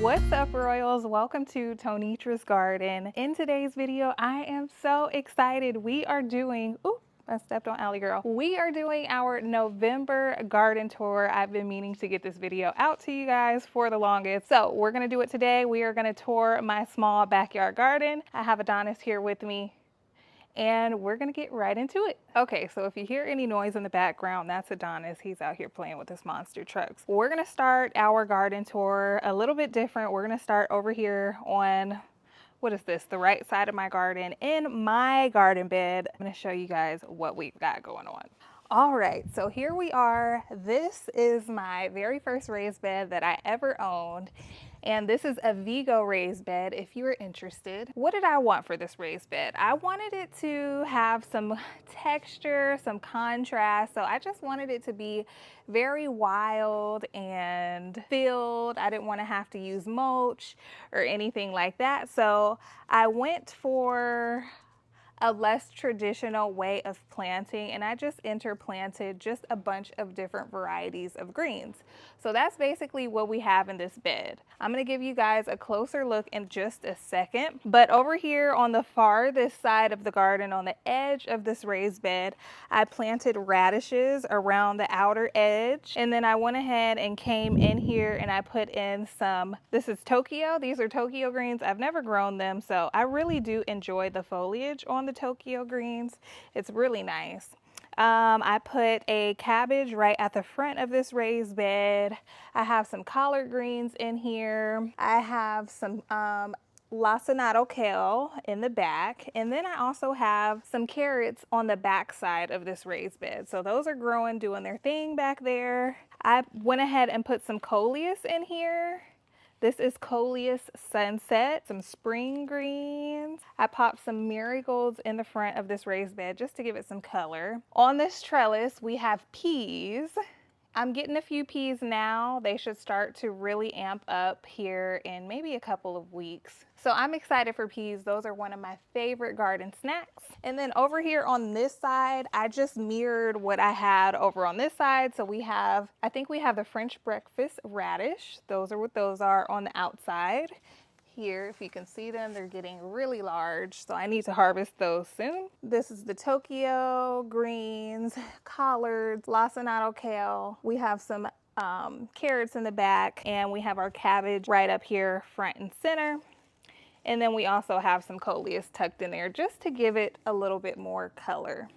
What's up, Royals? Welcome to Tonitra's Garden. In today's video, I am so excited. We are doing, I stepped on Allie girl. We are doing our November garden tour. I've been meaning to get this video out to you guys for the longest. So we're gonna do it today. We are gonna tour my small backyard garden. I have Adonis here with me, and we're gonna get right into it. Okay, so if you hear any noise in the background, that's Adonis. He's out here playing with his monster trucks. We're gonna start our garden tour a little bit different. We're gonna start over here on, what is this, the right side of my garden in my garden bed. I'm gonna show you guys what we've got going on. All right, so here we are. This is my very first raised bed that I ever owned. And this is a Vego raised bed if you are interested. What did I want for this raised bed? I wanted it to have some texture, some contrast. So I just wanted it to be very wild and filled. I didn't want to have to use mulch or anything like that. So I went for a less traditional way of planting, and I just interplanted just a bunch of different varieties of greens. So that's basically what we have in this bed. I'm gonna give you guys a closer look in just a second, but over here on the farthest side of the garden, on the edge of this raised bed, I planted radishes around the outer edge, and then I went ahead and came in here and I put in some, this is Tokyo, these are Tokyo greens. I've never grown them, so I really do enjoy the foliage on the Tokyo greens. It's really nice. I put a cabbage right at the front of this raised bed. I have some collard greens in here. I have some lacinato kale in the back, and then I also have some carrots on the back side of this raised bed. So those are growing, doing their thing back there. I went ahead and put some coleus in here. This is Coleus Sunset, some spring greens. I popped some marigolds in the front of this raised bed just to give it some color. On this trellis, we have peas. I'm getting a few peas now. They should start to really amp up here in maybe a couple of weeks. So I'm excited for peas. Those are one of my favorite garden snacks. And then over here on this side, I just mirrored what I had over on this side. So we have, I think we have the French breakfast radish. Those are what those are on the outside. Here, if you can see them, they're getting really large, so I need to harvest those soon. This is the Tokyo greens, collards, lacinato kale. We have some carrots in the back, and we have our cabbage right up here front and center. And then we also have some coleus tucked in there just to give it a little bit more color.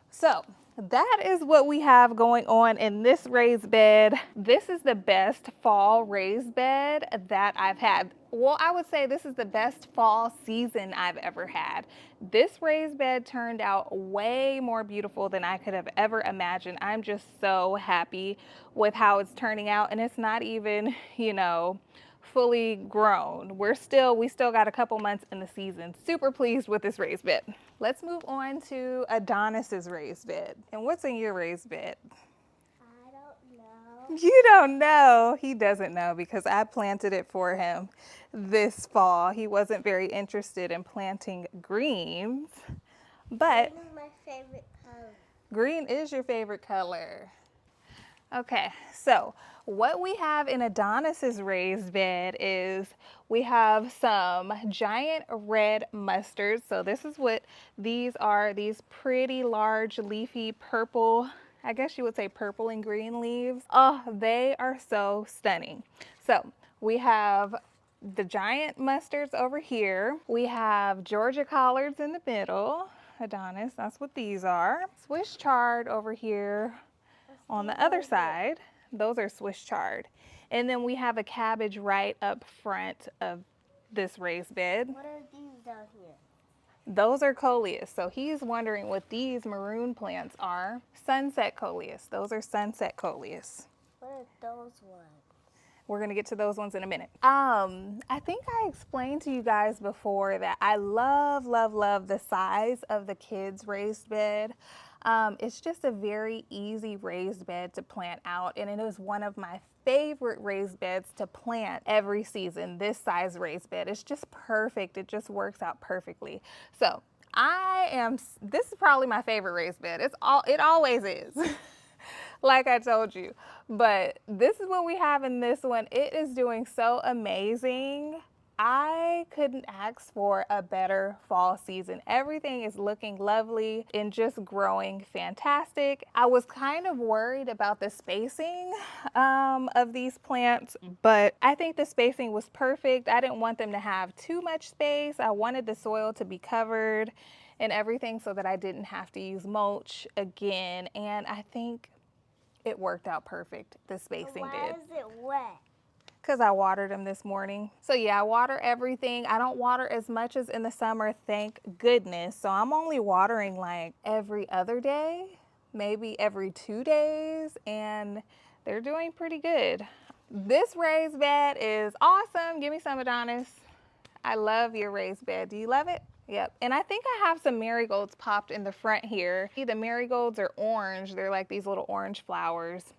So that is what we have going on in this raised bed. This is the best fall raised bed that I've had. Well, I would say this is the best fall season I've ever had. This raised bed turned out way more beautiful than I could have ever imagined. I'm just so happy with how it's turning out, and it's not even, you know, fully grown. We still got a couple months in the season. Super pleased with this raised bed. Let's move on to Adonis's raised bed. And what's in your raised bed? I don't know. You don't know. He doesn't know because I planted it for him this fall. He wasn't very interested in planting greens, but Green is my favorite color. green is your favorite color. Okay, so what we have in Adonis's raised bed is we have some giant red mustards. So this is what these are, these pretty large leafy purple, I guess you would say purple and green leaves. Oh, they are so stunning. So we have the giant mustards over here. We have Georgia collards in the middle. Adonis, that's what these are. Swiss chard over here. On the other side, those are Swiss chard. And then we have a cabbage right up front of this raised bed. What are these down here? Those are coleus. So he's wondering what these maroon plants are. Sunset coleus. Those are sunset coleus. What are those ones? We're gonna get to those ones in a minute. I think I explained to you guys before that I love, love, love the size of the kids' raised bed. It's just a very easy raised bed to plant out, and it is one of my favorite raised beds to plant every season. This size raised bed, it's just perfect. It just works out perfectly. So this is probably my favorite raised bed. It always is. like I told you. But this is what we have in this one. It is doing so amazing. I couldn't ask for a better fall season. Everything is looking lovely and just growing fantastic. I was kind of worried about the spacing of these plants, but I think the spacing was perfect. I didn't want them to have too much space. I wanted the soil to be covered and everything so that I didn't have to use mulch again. And I think it worked out perfect. The spacing Why did. is it wet? Because I watered them this morning. So yeah, I water everything. I don't water as much as in the summer, thank goodness. So I'm only watering like every other day, maybe every 2 days, and they're doing pretty good. This raised bed is awesome. Give me some, Adonis. I love your raised bed. Do you love it? Yep. And I think I have some marigolds popped in the front here. The marigolds are orange. They're like these little orange flowers.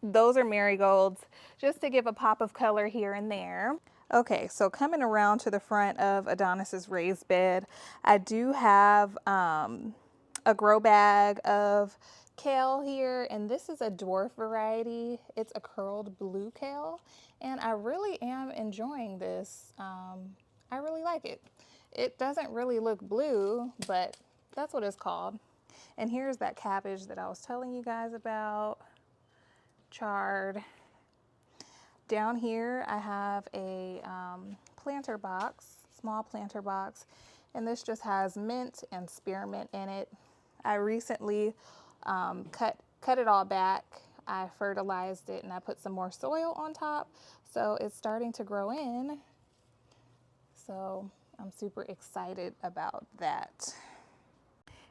Those are marigolds, just to give a pop of color here and there. Okay, so coming around to the front of Adonis's raised bed, I do have a grow bag of kale here, and this is a dwarf variety. It's a curled blue kale, and I really am enjoying this. I really like it. It doesn't really look blue, but that's what it's called. And here's that cabbage that I was telling you guys about. Chard. Down here I have a planter box, small planter box, and this just has mint and spearmint in it. I recently cut it all back. I fertilized it and I put some more soil on top, so it's starting to grow in. So I'm super excited about that.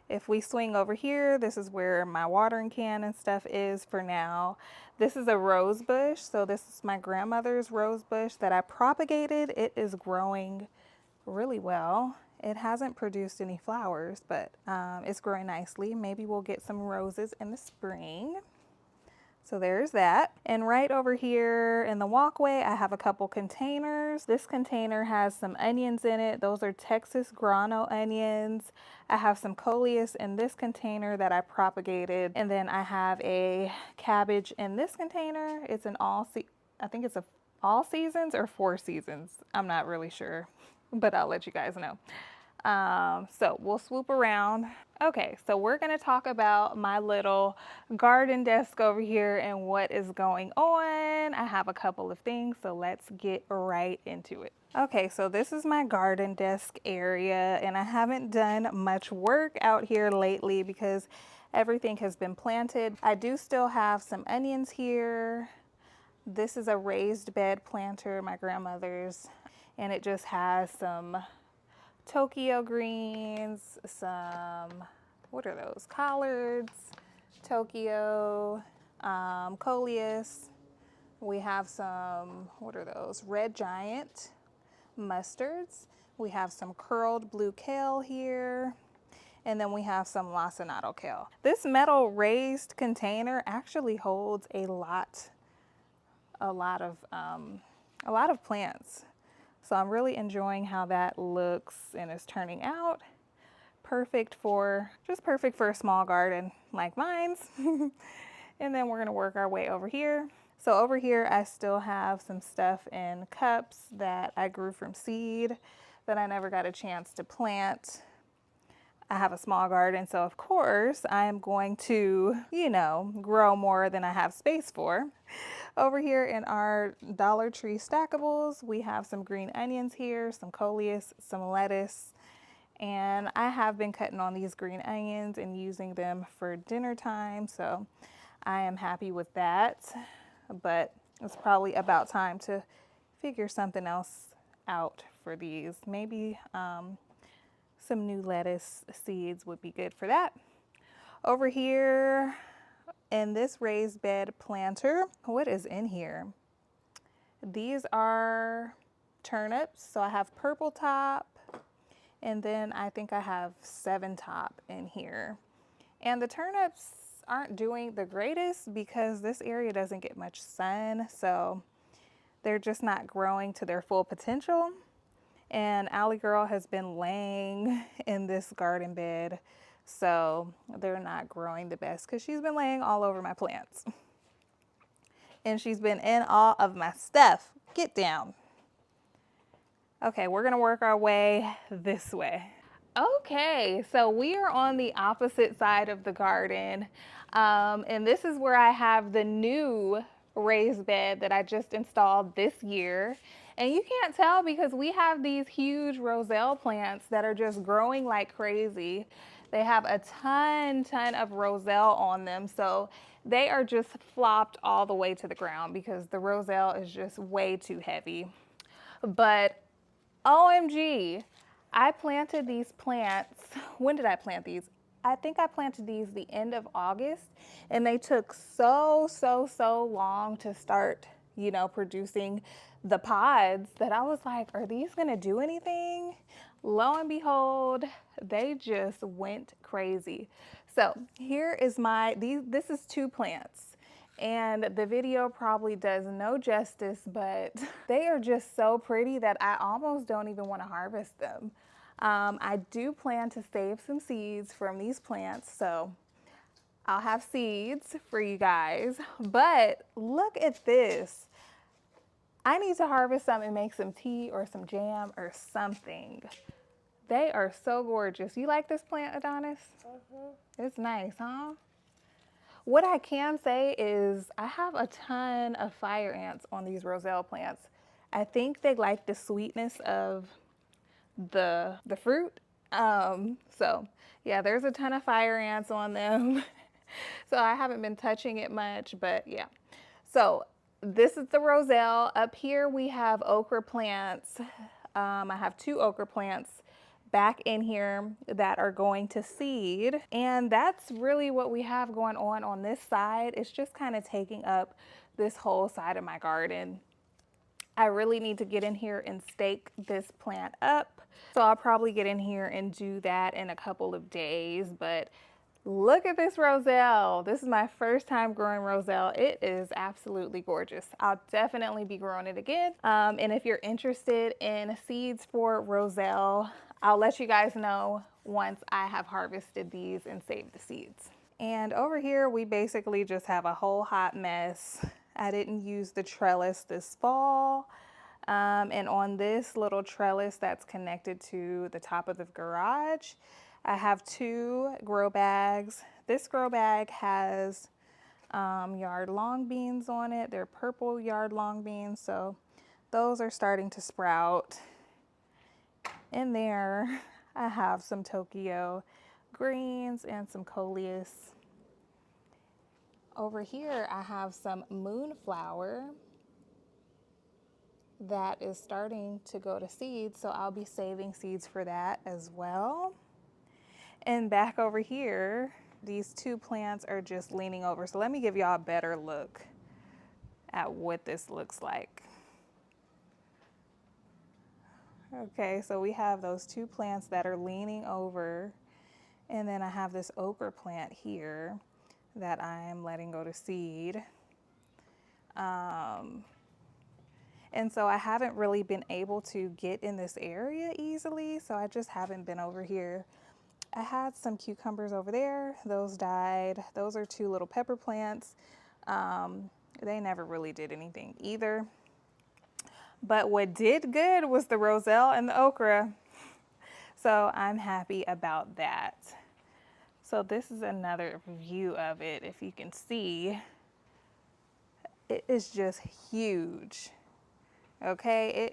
If we swing over here, this is where my watering can and stuff is for now. This is a rose bush. So this is my grandmother's rose bush that I propagated. It is growing really well. It hasn't produced any flowers, but it's growing nicely. Maybe we'll get some roses in the spring. So there's that. And right over here in the walkway, I have a couple containers. This container has some onions in it. Those are Texas grano onions. I have some coleus in this container that I propagated. And then I have a cabbage in this container. It's an I think it's a all seasons or 4 seasons. I'm not really sure, but I'll let you guys know. So we'll swoop around. Okay, so we're gonna talk about my little garden desk over here and what is going on. I have a couple of things, so let's get right into it. Okay, so this is my garden desk area, and I haven't done much work out here lately because everything has been planted. I do still have some onions here. This is a raised bed planter, my grandmother's, and it just has some Tokyo greens, some, what are those? Collards, Tokyo, coleus. We have some, what are those? Red Giant mustards. We have some curled blue kale here. And then we have some lacinato kale. This metal raised container actually holds a lot of plants. So I'm really enjoying how that looks and is turning out. Just perfect for a small garden like mine's. And then we're gonna work our way over here. So over here, I still have some stuff in cups that I grew from seed that I never got a chance to plant. I have a small garden, so of course I am going to, grow more than I have space for. Over here in our Dollar Tree stackables, we have some green onions here, some coleus, some lettuce, and I have been cutting on these green onions and using them for dinner time, so I am happy with that. But it's probably about time to figure something else out for these. Maybe some new lettuce seeds would be good for that. Over here in this raised bed planter, what is in here? These are turnips. So I have purple top, and then I think I have 7 top in here. And the turnips aren't doing the greatest because this area doesn't get much sun, so they're just not growing to their full potential. And Allie Girl has been laying in this garden bed So they're not growing the best because she's been laying all over my plants. And she's been in all of my stuff. Get down. Okay, we're gonna work our way this way. Okay, so we are on the opposite side of the garden. And this is where I have the new raised bed that I just installed this year. And you can't tell because we have these huge Roselle plants that are just growing like crazy. They have a ton of Roselle on them. So they are just flopped all the way to the ground because the Roselle is just way too heavy. But OMG, I planted these plants. When did I plant these? I think I planted these the end of August, and they took so long to start, producing the pods that I was like, are these gonna do anything? Lo and behold, they just went crazy. So here is this is 2 plants. And the video probably does no justice, but they are just so pretty that I almost don't even want to harvest them. I do plan to save some seeds from these plants, so I'll have seeds for you guys. But look at this. I need to harvest some and make some tea or some jam or something. They are so gorgeous. You like this plant, Adonis? It's nice, huh? What I can say is I have a ton of fire ants on these Roselle plants. I think they like the sweetness of the fruit. So yeah, there's a ton of fire ants on them. So I haven't been touching it much, but yeah. So this is the Roselle. Up here we have okra plants. I have 2 okra plants back in here that are going to seed. And that's really what we have going on this side. It's just kind of taking up this whole side of my garden. I really need to get in here and stake this plant up. So I'll probably get in here and do that in a couple of days. But look at this Roselle. This is my first time growing Roselle. It is absolutely gorgeous. I'll definitely be growing it again. And if you're interested in seeds for Roselle, I'll let you guys know once I have harvested these and saved the seeds. And over here, we basically just have a whole hot mess. I didn't use the trellis this fall. And on this little trellis that's connected to the top of the garage, I have 2 grow bags. This grow bag has yard long beans on it. They're purple yard long beans, so those are starting to sprout. In there, I have some Tokyo greens and some coleus. Over here, I have some moonflower that is starting to go to seed, so I'll be saving seeds for that as well. And back over here, these 2 plants are just leaning over. So let me give y'all a better look at what this looks like. Okay, so we have those 2 plants that are leaning over. And then I have this okra plant here that I'm letting go to seed. And so I haven't really been able to get in this area easily, so I just haven't been over here. I had some cucumbers over there. Those died. Those are 2 little pepper plants. They never really did anything either. But what did good was the Roselle and the okra. So I'm happy about that. So this is another view of it. If you can see, it is just huge. Okay,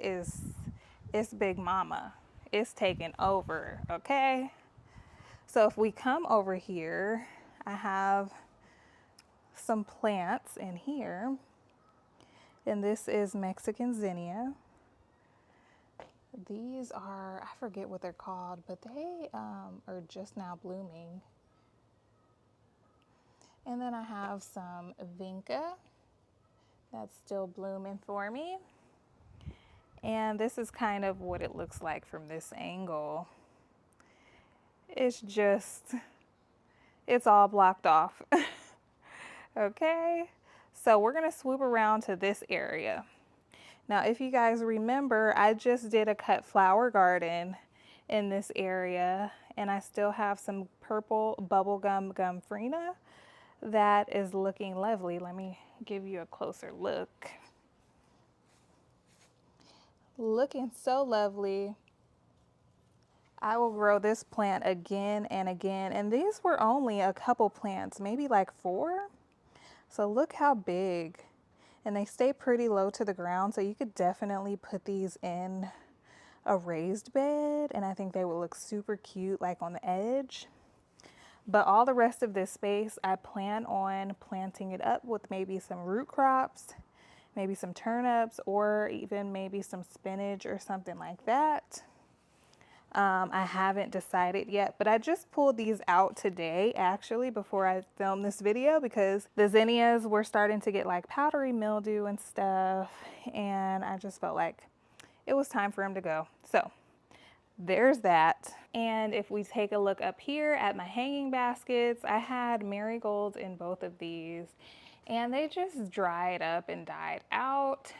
it's Big Mama. It's taking over, okay? So if we come over here, I have some plants in here. And this is Mexican zinnia. These are, I forget what they're called, but they are just now blooming. And then I have some vinca that's still blooming for me. And this is kind of what it looks like from this angle. It's all blocked off. Okay, so we're gonna swoop around to this area. Now, if you guys remember, I just did a cut flower garden in this area, and I still have some purple bubblegum gumfrina that is looking lovely. Let me give you a closer look. Looking so lovely. I will grow this plant again and again, and these were only a couple plants, maybe like 4. So look how big, and they stay pretty low to the ground, so you could definitely put these in a raised bed, and I think they would look super cute like on the edge. But all the rest of this space, I plan on planting it up with maybe some root crops, maybe some turnips, or even maybe some spinach or something like that. I haven't decided yet, but I just pulled these out today actually before I filmed this video because the zinnias were starting to get like powdery mildew and stuff, and I just felt like it was time for them to go. So there's that. And if we take a look up here at my hanging baskets, I had marigolds in both of these and they just dried up and died out.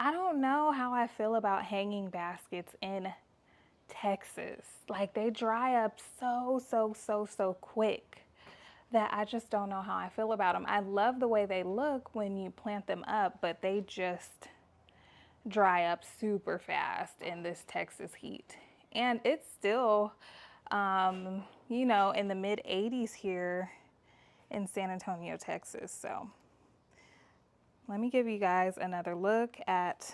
I don't know how I feel about hanging baskets in Texas. Like they dry up so quick that I just don't know how I feel about them. I love the way they look when you plant them up, but they just dry up super fast in this Texas heat. And it's still, you know, in the mid 80s here in San Antonio, Texas. So let me give you guys another look at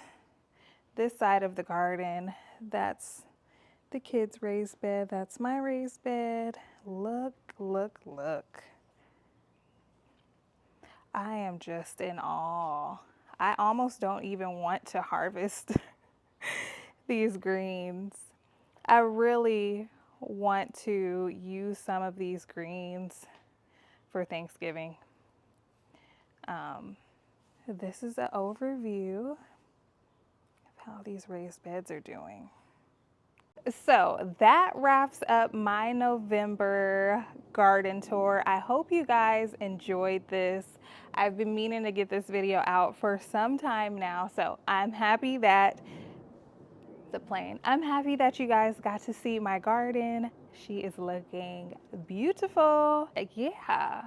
this side of the garden. That's the kids' raised bed. That's my raised bed. Look, look, look. I am just in awe. I almost don't even want to harvest these greens. I really want to use some of these greens for Thanksgiving. This is an overview of how these raised beds are doing. So that wraps up my November garden tour. I hope you guys enjoyed this. I've been meaning to get this video out for some time now, so I'm happy that I'm happy that you guys got to see my garden. She is looking beautiful. Yeah.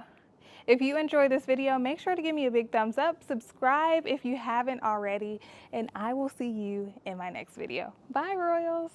If you enjoyed this video, make sure to give me a big thumbs up, subscribe if you haven't already, and I will see you in my next video. Bye, Royals.